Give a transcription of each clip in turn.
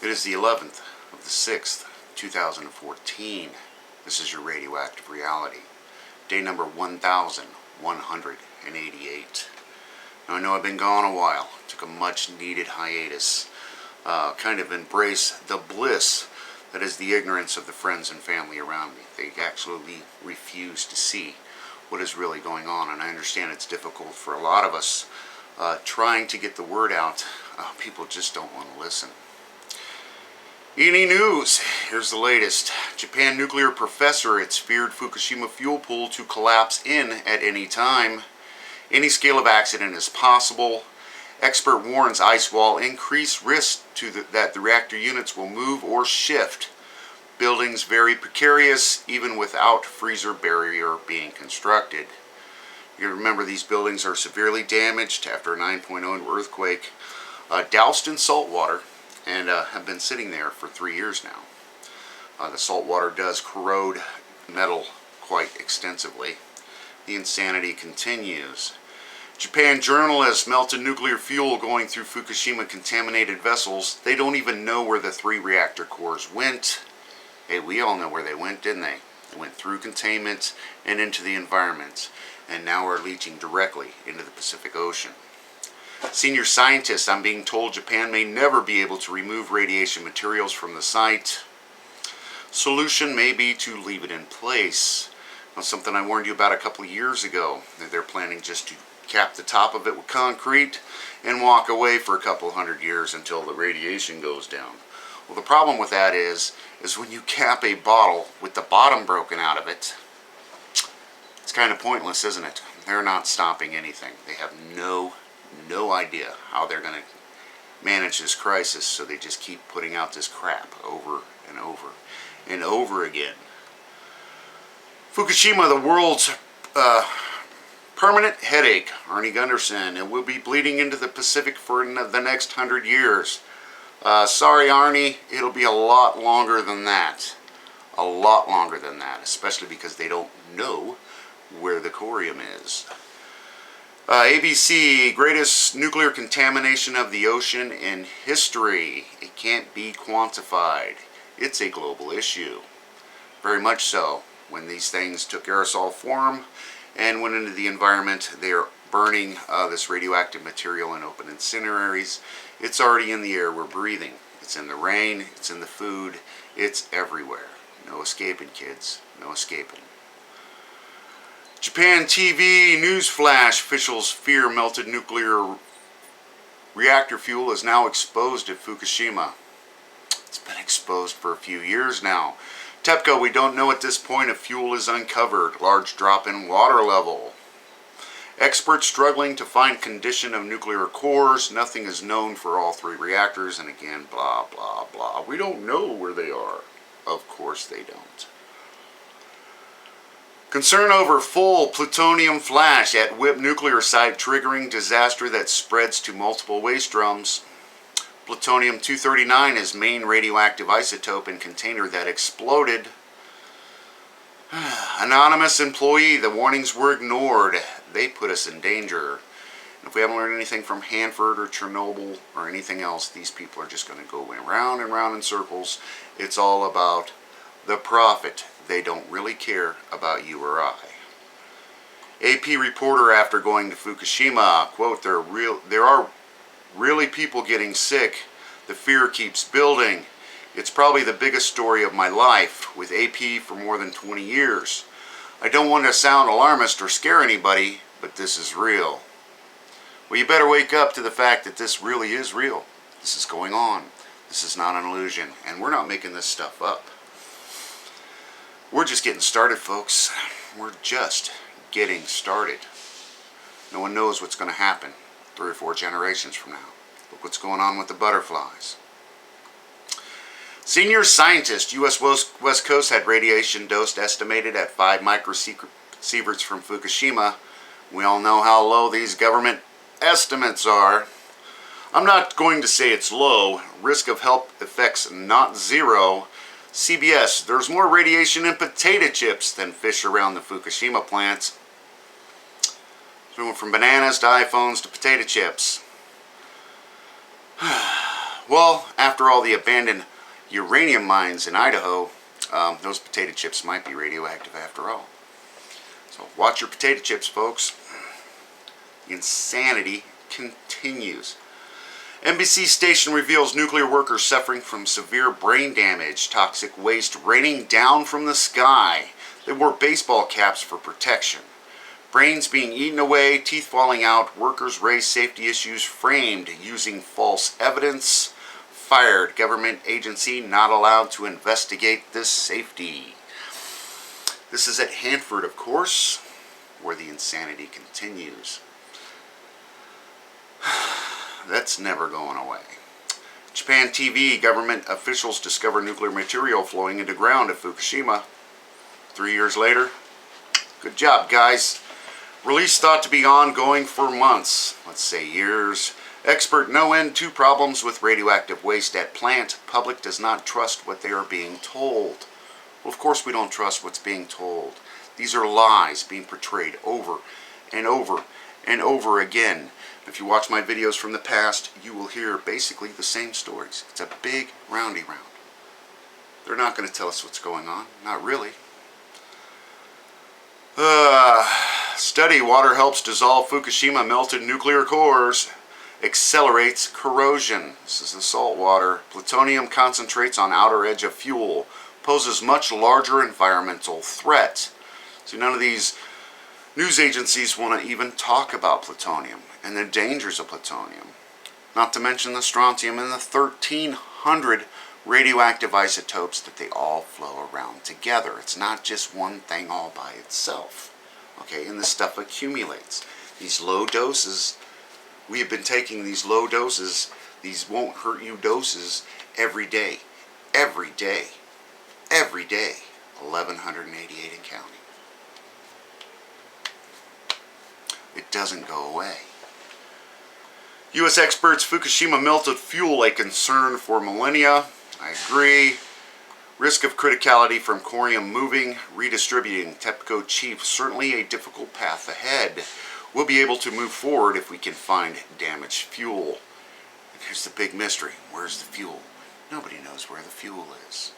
It is the 11th of the 6th, 2014. This is your radioactive reality. Day number 1188. Now I know I've been gone a while. Took a much needed hiatus. Kind of embrace the bliss that is the ignorance of the friends and family around me. They actually refuse to see what is really going on, and I understand it's difficult for a lot of us trying to get the word out. People just don't want to listen. News. Here's the latest. Japan nuclear professor, it's feared Fukushima fuel pool to collapse in at any time. Any scale of accident is possible. Expert warns ice wall increase risk that the reactor units will move or shift. Buildings very precarious even without freezer barrier being constructed. You remember these buildings are severely damaged after a 9.0 earthquake, doused in salt water, and have been sitting there for 3 years now. The salt water does corrode metal quite extensively. The insanity continues. Japan journalists melted nuclear fuel going through Fukushima contaminated vessels. They don't even know where the 3 reactor cores went. Hey, we all know where they went, didn't they? They went through containment and into the environment, and now are leaching directly into the Pacific Ocean. Senior scientists, I'm being told Japan may never be able to remove radiation materials from the site. Solution may be to leave it in place. Now, something I warned you about a couple of years ago. They're planning just to cap the top of it with concrete and walk away for a couple hundred years until the radiation goes down. Well, the problem with that is when you cap a bottle with the bottom broken out of it, it's kind of pointless, isn't it? They're not stopping anything. They have no idea how they're going to manage this crisis, so they just keep putting out this crap over and over and over again. Fukushima, the world's permanent headache. Arnie Gunderson, it will be bleeding into the Pacific for the next 100 years. Sorry, Arnie, it'll be a lot longer than that. A lot longer than that, especially because they don't know where the corium is. ABC, greatest nuclear contamination of the ocean in history. It can't be quantified. It's a global issue. Very much so. When these things took aerosol form and went into the environment, they are burning this radioactive material in open incineraries. It's already in the air we're breathing. It's in the rain. It's in the food. It's everywhere. No escaping, kids. No escaping. Japan TV news flash. Officials fear melted nuclear reactor fuel is now exposed at Fukushima. It's been exposed for a few years now. TEPCO, we don't know at this point if fuel is uncovered. Large drop in water level. Experts struggling to find condition of nuclear cores. Nothing is known for all 3 reactors. And again, blah, blah, blah. We don't know where they are. Of course they don't. Concern over full plutonium flash at WIP nuclear site triggering disaster that spreads to multiple waste drums. Plutonium-239 is main radioactive isotope in container that exploded. Anonymous employee, the warnings were ignored. They put us in danger. And if we haven't learned anything from Hanford or Chernobyl or anything else, these people are just going to go round and round in circles. It's all about the profit. They don't really care about you or I. AP reporter after going to Fukushima, quote, there are really people getting sick. The fear keeps building. It's probably the biggest story of my life, with AP for more than 20 years. I don't want to sound alarmist or scare anybody, but this is real. Well, you better wake up to the fact that this really is real. This is going on. This is not an illusion, and we're not making this stuff up. We're just getting started, folks. We're just getting started. No one knows what's going to happen 3 or 4 generations from now. Look what's going on with the butterflies. Senior scientist, U.S. West Coast had radiation dose estimated at 5 microsieverts from Fukushima. We all know how low these government estimates are. I'm not going to say it's low. Risk of health effects not zero. CBS, there's more radiation in potato chips than fish around the Fukushima plants. So we went from bananas to iPhones to potato chips. Well, after all the abandoned uranium mines in Idaho, those potato chips might be radioactive after all. So watch your potato chips, folks. The insanity continues. NBC station reveals nuclear workers suffering from severe brain damage, toxic waste raining down from the sky. They wore baseball caps for protection. Brains being eaten away, teeth falling out, workers raise safety issues framed using false evidence. Fired, government agency not allowed to investigate this safety. This is at Hanford, of course, where the insanity continues. That's never going away. Japan TV, government officials discover nuclear material flowing into ground at Fukushima. 3 years later. Good job, guys. Release thought to be ongoing for months. Let's say years. Expert no end to problems with radioactive waste at plant. Public does not trust what they are being told. Well, of course we don't trust what's being told. These are lies being portrayed over and over and over again. If you watch my videos from the past, you will hear basically the same stories. It's a big roundy round. They're not going to tell us what's going on. Not really. Study, water helps dissolve Fukushima melted nuclear cores. Accelerates corrosion. This is the salt water. Plutonium concentrates on outer edge of fuel. Poses much larger environmental threat. See, none of these news agencies want to even talk about plutonium and the dangers of plutonium. Not to mention the strontium and the 1,300 radioactive isotopes that they all flow around together. It's not just one thing all by itself. Okay, and this stuff accumulates. These low doses, we have been taking these low doses, these won't hurt you doses every day. Every day. Every day. 1,188 and counting. It doesn't go away. U.S. experts, Fukushima melted fuel a concern for millennia. I agree. Risk of criticality from corium moving, redistributing. TEPCO chief, certainly a difficult path ahead. We'll be able to move forward if we can find damaged fuel. And here's the big mystery. Where's the fuel? Nobody knows where the fuel is.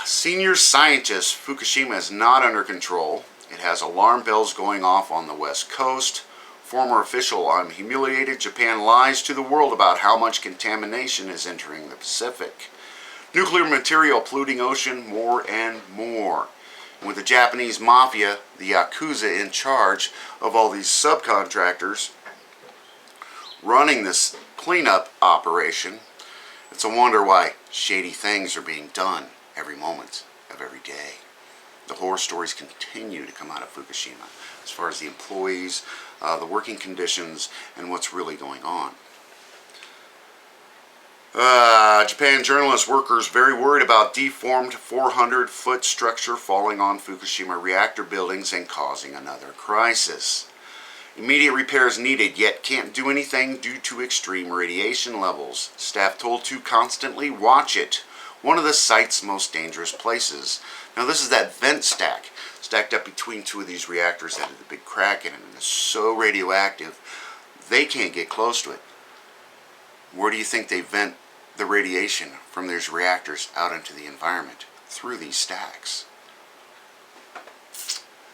Senior scientists, Fukushima is not under control. It has alarm bells going off on the west coast. Former official, I'm humiliated. Japan lies to the world about how much contamination is entering the Pacific. Nuclear material polluting ocean more and more. And with the Japanese mafia, the Yakuza, in charge of all these subcontractors running this cleanup operation, it's a wonder why shady things are being done every moment of every day. The horror stories continue to come out of Fukushima as far as the employees, the working conditions, and what's really going on. Japan journalist workers very worried about deformed 400-foot structure falling on Fukushima reactor buildings and causing another crisis. Immediate repairs needed, yet can't do anything due to extreme radiation levels. Staff told to constantly watch it. One of the site's most dangerous places. Now this is that vent stack, stacked up between two of these reactors that had a big crack in it, and it's so radioactive, they can't get close to it. Where do you think they vent the radiation from these reactors out into the environment? Through these stacks.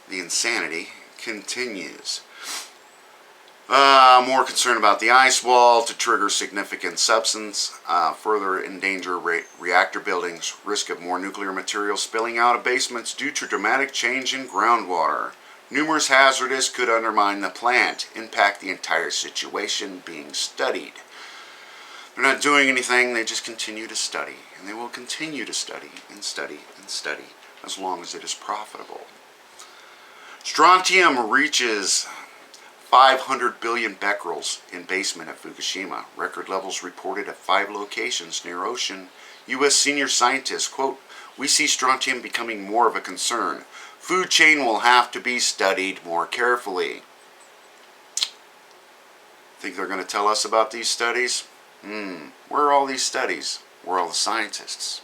The insanity continues. More concern about the ice wall to trigger significant substance, further endanger reactor buildings, risk of more nuclear material spilling out of basements due to dramatic change in groundwater. Numerous hazardous could undermine the plant, impact the entire situation being studied. They're not doing anything, they just continue to study, and they will continue to study and study and study as long as it is profitable. Strontium reaches 500 billion becquerels in basement at Fukushima. Record levels reported at 5 locations near ocean. U.S. senior scientists, quote, "We see strontium becoming more of a concern. Food chain will have to be studied more carefully." Think they're going to tell us about these studies? Where are all these studies? Where are all the scientists?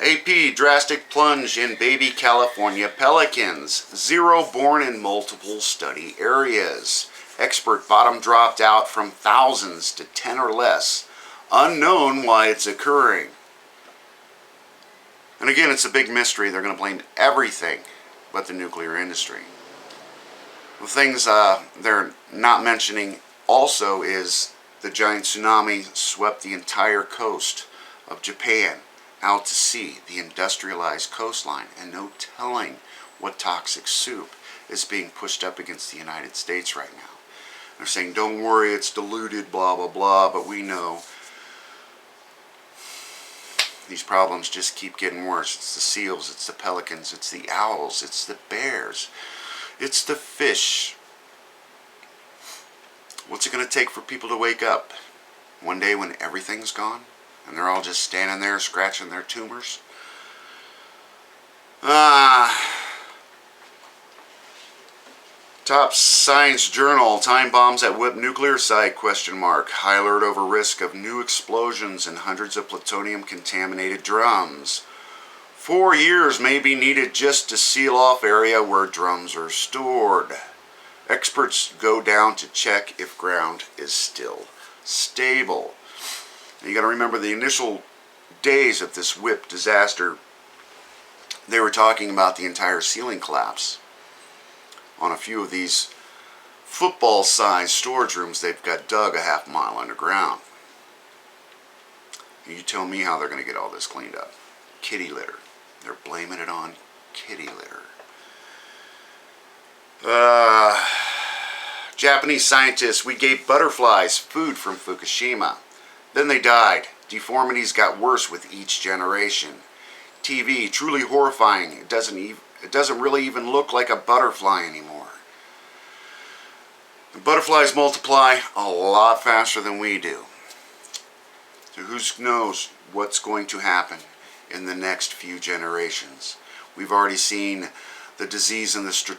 AP, drastic plunge in baby California pelicans. 0 born in multiple study areas. Expert bottom dropped out from thousands to 10 or less. Unknown why it's occurring. And again, it's a big mystery. They're going to blame everything but the nuclear industry. The things they're not mentioning also is the giant tsunami swept the entire coast of Japan out to sea, the industrialized coastline, and no telling what toxic soup is being pushed up against the United States right now. They're saying, don't worry, it's diluted, blah, blah, blah, but we know these problems just keep getting worse. It's the seals, it's the pelicans, it's the owls, it's the bears, it's the fish. What's it going to take for people to wake up? One day when everything's gone and they're all just standing there scratching their tumors? Top science journal, time bombs at whip nuclear site, ? High alert over risk of new explosions and hundreds of plutonium contaminated drums. 4 years may be needed just to seal off area where drums are stored. Experts go down to check if ground is still stable. You got to remember the initial days of this whip disaster, they were talking about the entire ceiling collapse on a few of these football-sized storage rooms they've got dug a half mile underground. You tell me how they're going to get all this cleaned up. Kitty litter. They're blaming it on kitty litter. Japanese scientists, we gave butterflies food from Fukushima. Then they died. Deformities got worse with each generation. TV, truly horrifying. It doesn't really even look like a butterfly anymore. The butterflies multiply a lot faster than we do. So who knows what's going to happen in the next few generations. We've already seen the disease and the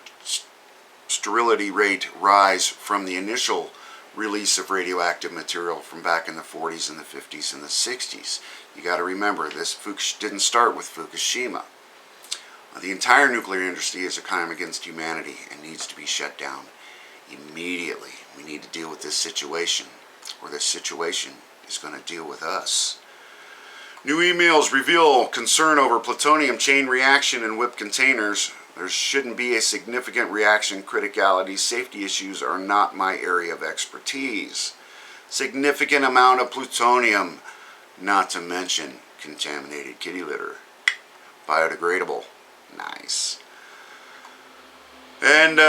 sterility rate rise from the initial release of radioactive material from back in the 40s and the 50s and the 60s. You got to remember, this didn't start with Fukushima. The entire nuclear industry is a crime against humanity and needs to be shut down immediately. We need to deal with this situation, or this situation is going to deal with us. New emails reveal concern over plutonium chain reaction in whip containers. There shouldn't be a significant reaction criticality. Safety issues are not my area of expertise. Significant amount of plutonium, not to mention contaminated kitty litter. Biodegradable. Nice. And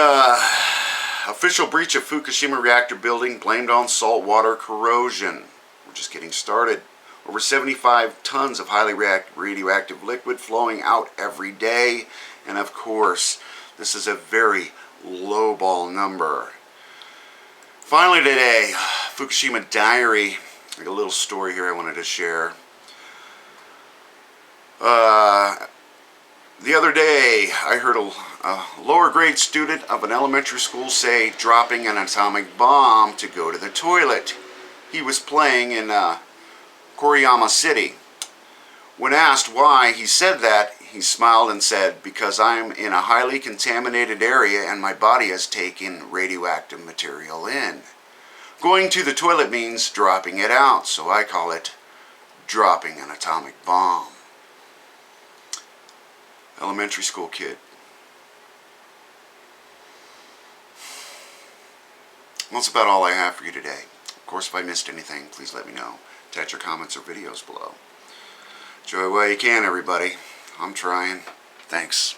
official breach of Fukushima reactor building blamed on saltwater corrosion. We're just getting started. Over 75 tons of highly radioactive liquid flowing out every day. And of course, this is a very lowball number. Finally today, Fukushima Diary. Like a little story here I wanted to share. The other day, I heard a lower grade student of an elementary school say dropping an atomic bomb to go to the toilet. He was playing in Koriyama City. When asked why he said that, he smiled and said, because I'm in a highly contaminated area and my body has taken radioactive material in. Going to the toilet means dropping it out, so I call it dropping an atomic bomb. Elementary school kid. Well, that's about all I have for you today. Of course, if I missed anything, please let me know. Attach your comments or videos below. Enjoy while you can, everybody. I'm trying. Thanks.